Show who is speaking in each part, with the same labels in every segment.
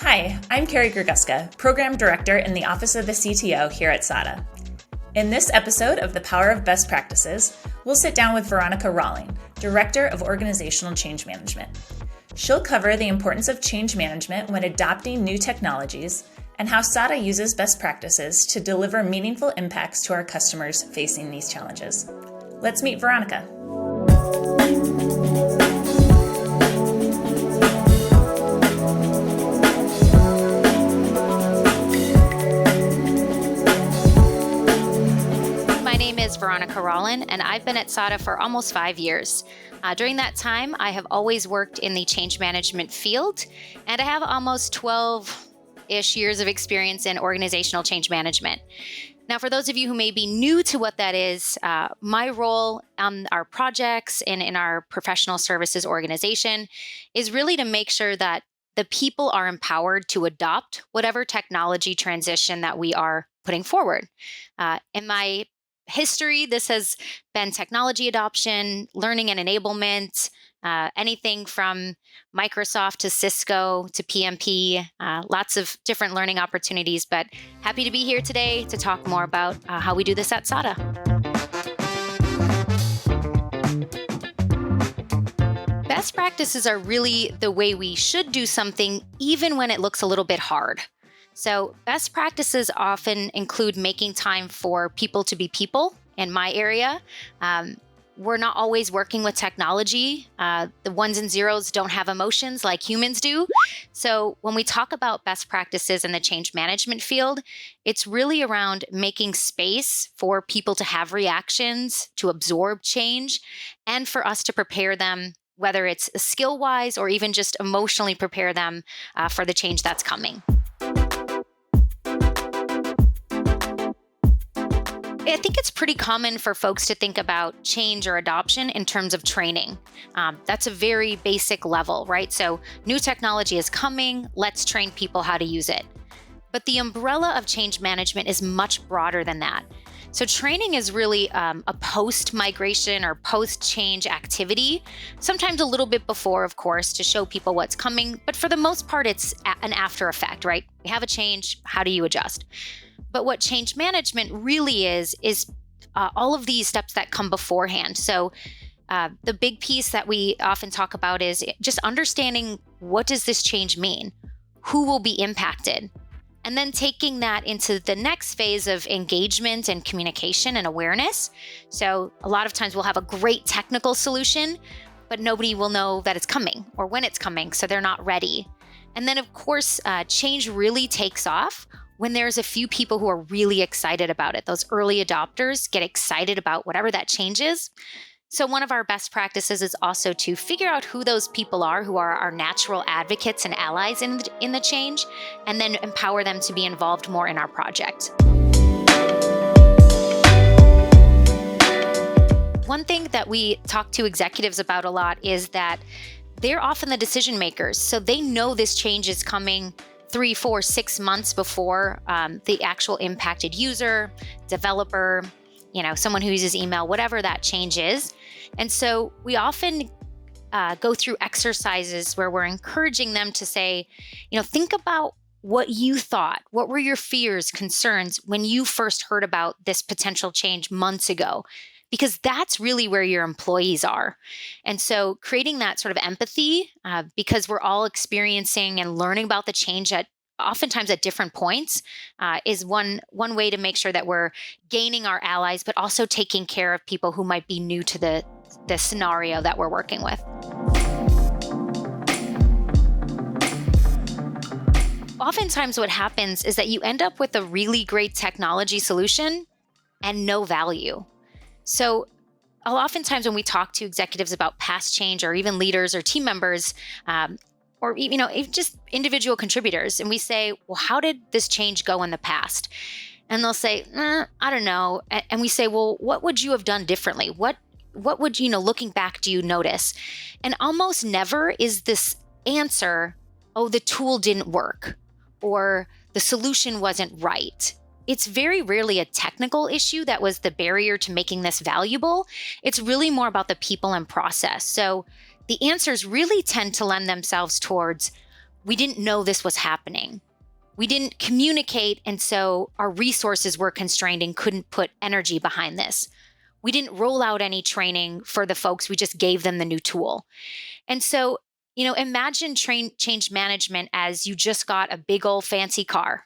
Speaker 1: Hi, I'm Kari Greguska, Program Director in the Office of the CTO here at SADA. In this episode of The Power of Best Practices, we'll sit down with Veronica Raulin, Director of Organizational Change Management. She'll cover the importance of change management when adopting new technologies and how SADA uses best practices to deliver meaningful impacts to our customers facing these challenges. Let's meet Veronica.
Speaker 2: Veronica Raulin, and I've been at SADA for almost 5 years. During that time, I have always worked in the change management field, and I have almost 12-ish years of experience in organizational change management. Now, for those of you who may be new to what that is, my role on our projects and in our professional services organization is really to make sure that the people are empowered to adopt whatever technology transition that we are putting forward. In my history, this has been technology adoption, learning and enablement, anything from Microsoft to Cisco to PMP, lots of different learning opportunities, but happy to be here today to talk more about how we do this at SADA. Best practices are really the way we should do something, even when it looks a little bit hard. So best practices often include making time for people to be people. In my area, we're not always working with technology. The ones and zeros don't have emotions like humans do. So when we talk about best practices in the change management field, it's really around making space for people to have reactions, to absorb change, and for us to prepare them, whether it's skill-wise or even just emotionally prepare them for the change that's coming. I think it's pretty common for folks to think about change or adoption in terms of training. That's a very basic level, right? So new technology is coming, let's train people how to use it. But the umbrella of change management is much broader than that. So training is really a post-migration or post-change activity, sometimes a little bit before, of course, to show people what's coming. But for the most part, it's an after effect, right? We have a change, how do you adjust? But what change management really is all of these steps that come beforehand. So the big piece that we often talk about is just understanding, what does this change mean? Who will be impacted? And then taking that into the next phase of engagement and communication and awareness. So a lot of times we'll have a great technical solution, but nobody will know that it's coming or when it's coming, so they're not ready. And then, of course, change really takes off when there's a few people who are really excited about it. Those early adopters get excited about whatever that change is. So one of our best practices is also to figure out who those people are who are our natural advocates and allies in the change, and then empower them to be involved more in our project. One thing that we talk to executives about a lot is that they're often the decision makers. So they know this change is coming 3, 4, 6 months before the actual impacted user, developer, someone who uses email, whatever that change is. And so we often go through exercises where we're encouraging them to say, think about what you thought. What were your fears, concerns when you first heard about this potential change months ago? Because that's really where your employees are. And so creating that sort of empathy, because we're all experiencing and learning about the change oftentimes at different points, is one way to make sure that we're gaining our allies, but also taking care of people who might be new to the scenario that we're working with. Oftentimes what happens is that you end up with a really great technology solution and no value. So oftentimes when we talk to executives about past change, or even leaders or team members, or even just individual contributors, and we say, well, how did this change go in the past? And they'll say, I don't know. And we say, well, what would you have done differently? What would, looking back, do you notice? And almost never is this answer, oh, the tool didn't work, or the solution wasn't right. It's very rarely a technical issue that was the barrier to making this valuable. It's really more about the people and process. So the answers really tend to lend themselves towards, we didn't know this was happening. We didn't communicate, and so our resources were constrained and couldn't put energy behind this. We didn't roll out any training for the folks. We just gave them the new tool. And so, imagine change management as you just got a big old fancy car.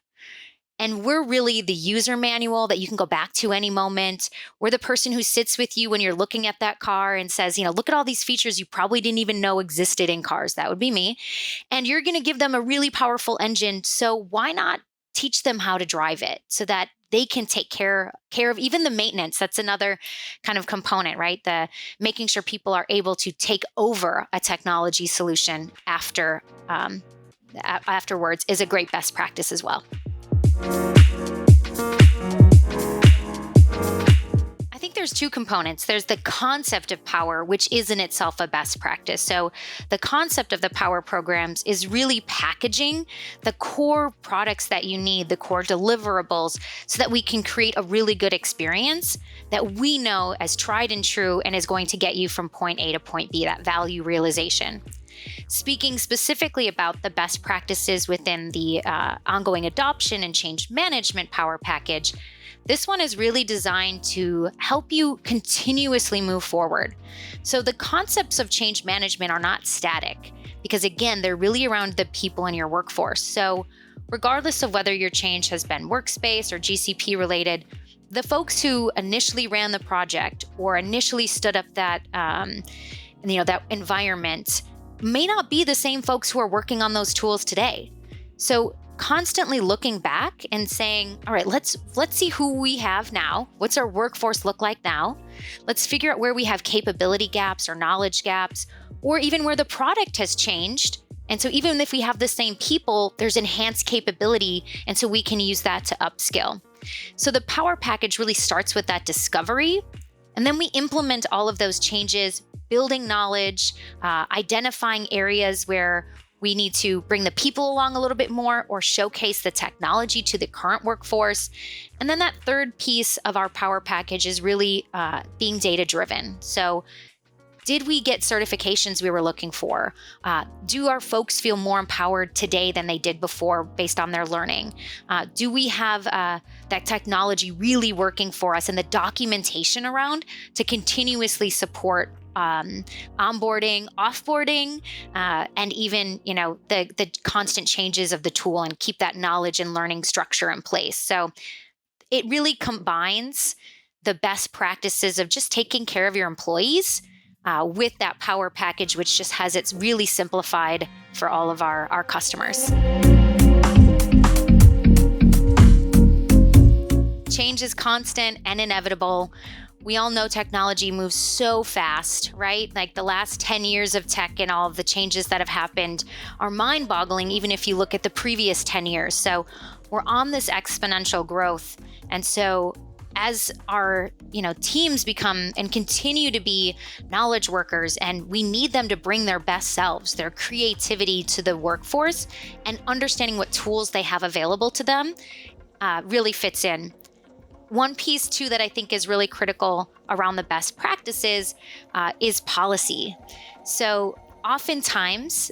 Speaker 2: And we're really the user manual that you can go back to any moment. We're the person who sits with you when you're looking at that car and says, look at all these features you probably didn't even know existed in cars. That would be me. And you're going to give them a really powerful engine. So why not teach them how to drive it so that they can take care of even the maintenance? That's another kind of component, right? The making sure people are able to take over a technology solution afterwards is a great best practice as well. I think there's two components. There's the concept of power, which is in itself a best practice. So the concept of the power programs is really packaging the core products that you need, the core deliverables, so that we can create a really good experience that we know as tried and true and is going to get you from point A to point B, that value realization. Speaking specifically about the best practices within the ongoing adoption and change management power package, this one is really designed to help you continuously move forward. So the concepts of change management are not static because, again, they're really around the people in your workforce. So regardless of whether your change has been workspace or GCP related, the folks who initially ran the project or initially stood up that environment may not be the same folks who are working on those tools today. So constantly looking back and saying, all right, let's see who we have now. What's our workforce look like now? Let's figure out where we have capability gaps or knowledge gaps, or even where the product has changed. And so even if we have the same people, there's enhanced capability. And so we can use that to upskill. So the power package really starts with that discovery. And then we implement all of those changes, building knowledge, identifying areas where we need to bring the people along a little bit more or showcase the technology to the current workforce. And then that third piece of our power package is really being data-driven. So did we get certifications we were looking for? Do our folks feel more empowered today than they did before based on their learning? Do we have that technology really working for us and the documentation around to continuously support onboarding, offboarding, and even, the constant changes of the tool and keep that knowledge and learning structure in place. So it really combines the best practices of just taking care of your employees with that power package, which just has it's really simplified for all of our customers. Change is constant and inevitable. We all know technology moves so fast, right? Like the last 10 years of tech and all of the changes that have happened are mind-boggling, even if you look at the previous 10 years. So we're on this exponential growth. And so as our teams become and continue to be knowledge workers, and we need them to bring their best selves, their creativity to the workforce, and understanding what tools they have available to them really fits in. One piece, too, that I think is really critical around the best practices is policy. So oftentimes,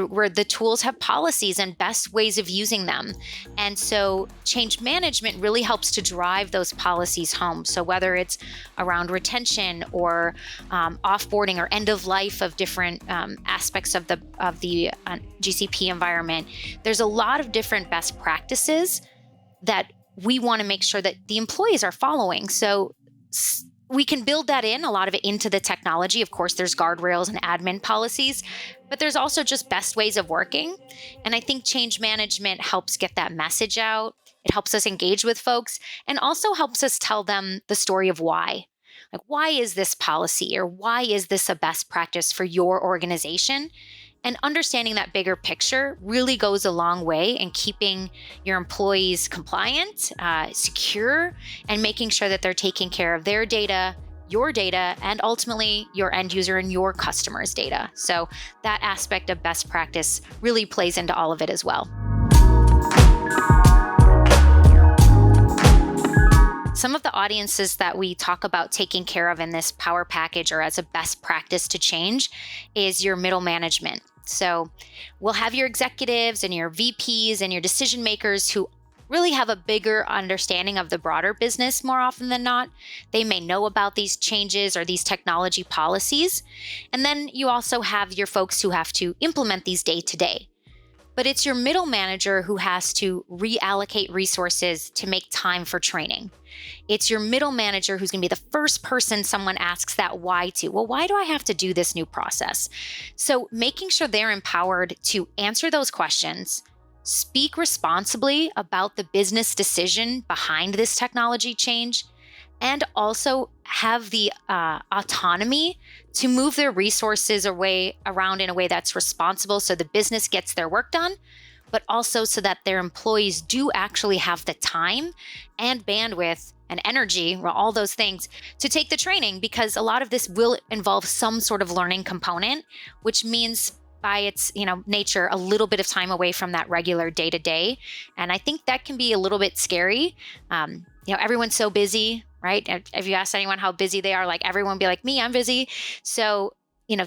Speaker 2: where the tools have policies and best ways of using them. And so change management really helps to drive those policies home. So whether it's around retention or offboarding or end of life of different aspects of the GCP environment, there's a lot of different best practices that we want to make sure that the employees are following. So we can build that a lot of it into the technology. Of course, there's guardrails and admin policies, but there's also just best ways of working. And I think change management helps get that message out. It helps us engage with folks and also helps us tell them the story of why. Like, why is this policy or why is this a best practice for your organization? And understanding that bigger picture really goes a long way in keeping your employees compliant, secure, and making sure that they're taking care of their data, your data, and ultimately your end user and your customers' data. So that aspect of best practice really plays into all of it as well. Some of the audiences that we talk about taking care of in this power package or as a best practice to change is your middle management. So we'll have your executives and your VPs and your decision makers who really have a bigger understanding of the broader business more often than not. They may know about these changes or these technology policies. And then you also have your folks who have to implement these day to day. But it's your middle manager who has to reallocate resources to make time for training. It's your middle manager who's going to be the first person someone asks that why to. Well, why do I have to do this new process? So making sure they're empowered to answer those questions, speak responsibly about the business decision behind this technology change, and also have the autonomy to move their resources around in a way that's responsible so the business gets their work done, but also so that their employees do actually have the time and bandwidth and energy, well, all those things, to take the training, because a lot of this will involve some sort of learning component, which means by its nature, a little bit of time away from that regular day-to-day. And I think that can be a little bit scary. Everyone's so busy, right? If you ask anyone how busy they are, like everyone be like, me, I'm busy. So,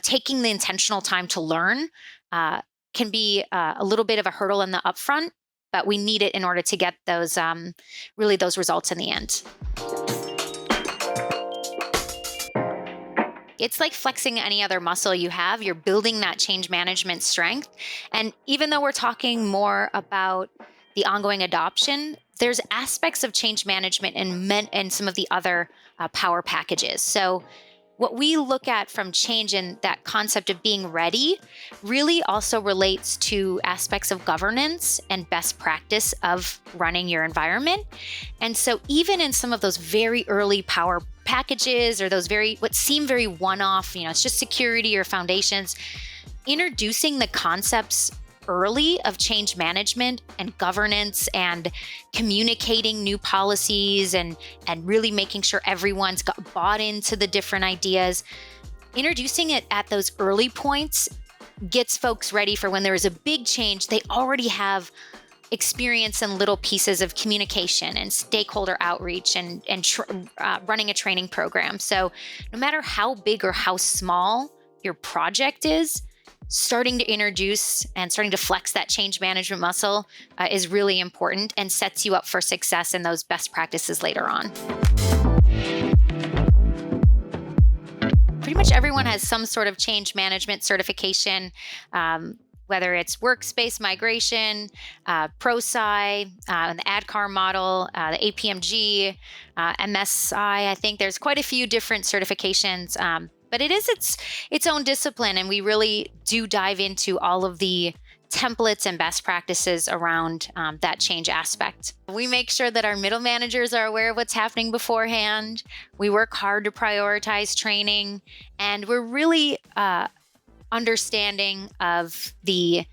Speaker 2: taking the intentional time to learn can be a little bit of a hurdle in the upfront, but we need it in order to get those those results in the end. It's like flexing any other muscle you have. You're building that change management strength. And even though we're talking more about the ongoing adoption, there's aspects of change management and some of the other power packages. So what we look at from change and that concept of being ready really also relates to aspects of governance and best practice of running your environment. And so even in some of those very early power packages or those what seem very one-off, it's just security or foundations, introducing the concepts early of change management and governance and communicating new policies and really making sure everyone's got bought into the different ideas. Introducing it at those early points gets folks ready for when there is a big change. They already have experience in little pieces of communication and stakeholder outreach and running a training program. So no matter how big or how small your project is, starting to introduce and starting to flex that change management muscle is really important and sets you up for success in those best practices later on. Pretty much everyone has some sort of change management certification, whether it's workspace migration, ProSci, the ADKAR model, the APMG, MSI. I think there's quite a few different certifications. But it is its own discipline, and we really do dive into all of the templates and best practices around that change aspect. We make sure that our middle managers are aware of what's happening beforehand. We work hard to prioritize training, and we're really understanding of the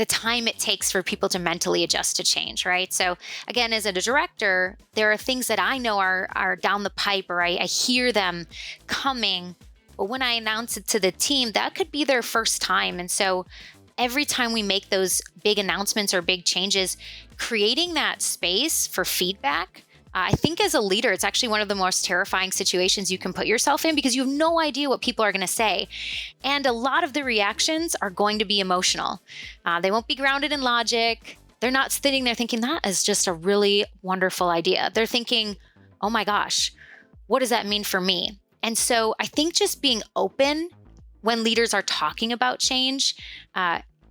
Speaker 2: time it takes for people to mentally adjust to change, right? So again, as a director, there are things that I know are down the pipe, or I hear them coming. But when I announce it to the team, that could be their first time. And so every time we make those big announcements or big changes, creating that space for feedback, I think as a leader, it's actually one of the most terrifying situations you can put yourself in, because you have no idea what people are going to say. And a lot of the reactions are going to be emotional. They won't be grounded in logic. They're not sitting there thinking that is just a really wonderful idea. They're thinking, oh my gosh, what does that mean for me? And so I think just being open when leaders are talking about change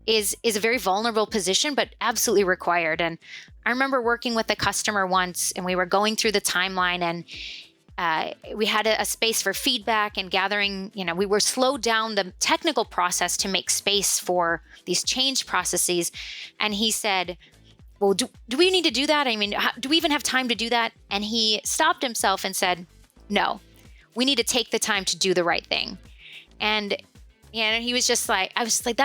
Speaker 2: is a very vulnerable position, but absolutely required. And I remember working with a customer once, and we were going through the timeline, and we had a space for feedback and gathering. We were slowed down the technical process to make space for these change processes. And he said, well, do we need to do that? I mean, do we even have time to do that? And he stopped himself and said, no, we need to take the time to do the right thing. And he was just like, I was like,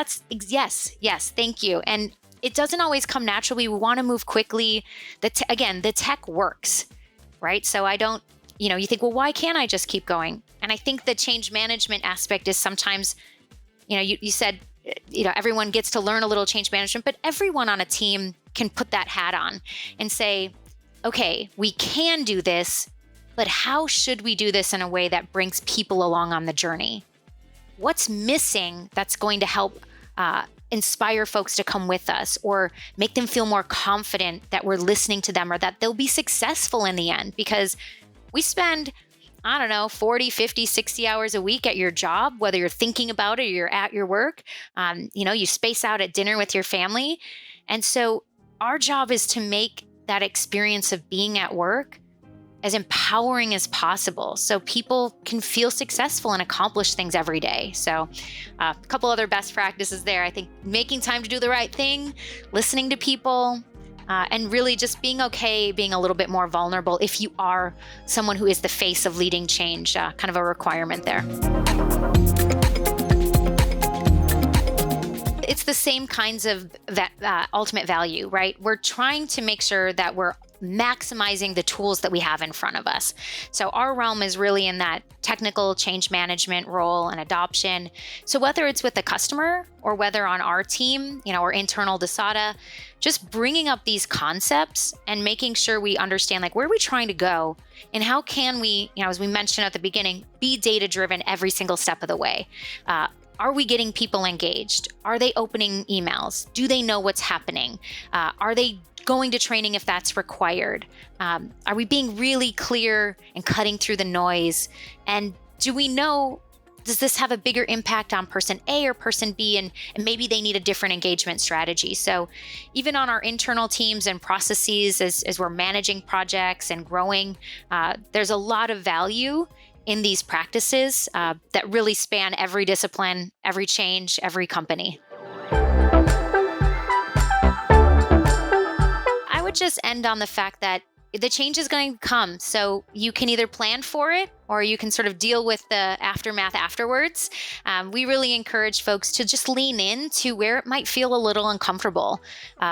Speaker 2: yes, thank you. And it doesn't always come naturally. We want to move quickly. Again, the tech works, right? So I don't, you think, well, why can't I just keep going? And I think the change management aspect is sometimes, you said, everyone gets to learn a little change management, but everyone on a team can put that hat on and say, okay, we can do this, but how should we do this in a way that brings people along on the journey? What's missing that's going to help inspire folks to come with us, or make them feel more confident that we're listening to them or that they'll be successful in the end. Because we spend, 40, 50, 60 hours a week at your job, whether you're thinking about it or you're at your work. You space out at dinner with your family. And so our job is to make that experience of being at work as empowering as possible so people can feel successful and accomplish things every day. So a couple other best practices there. I think making time to do the right thing, listening to people, and really just being okay, being a little bit more vulnerable if you are someone who is the face of leading change, kind of a requirement there. It's the same kinds of ultimate value, right? We're trying to make sure that we're maximizing the tools that we have in front of us. So our realm is really in that technical change management role and adoption. So whether it's with the customer or whether on our team, or internal to SADA, just bringing up these concepts and making sure we understand where are we trying to go and how can we, as we mentioned at the beginning, be data-driven every single step of the way. Are we getting people engaged? Are they opening emails? Do they know what's happening? Are they going to training if that's required? Are we being really clear and cutting through the noise? And do we know, does this have a bigger impact on person A or person B? And maybe they need a different engagement strategy. So even on our internal teams and processes, as we're managing projects and growing, there's a lot of value in these practices that really span every discipline, every change, every company. I would just end on the fact that the change is going to come. So you can either plan for it or you can sort of deal with the aftermath afterwards. We really encourage folks to just lean into where it might feel a little uncomfortable,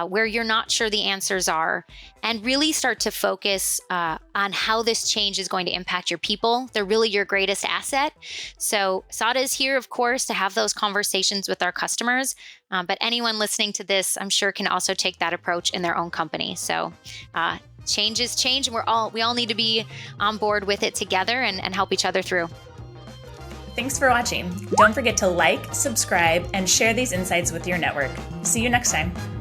Speaker 2: where you're not sure the answers are, and really start to focus on how this change is going to impact your people. They're really your greatest asset. So SADA is here, of course, to have those conversations with our customers. But anyone listening to this, I'm sure, can also take that approach in their own company. So change is change, and we all need to be on board with it together and help each other through.
Speaker 1: Thanks for watching. Don't forget to like, subscribe, and share these insights with your network. See you next time.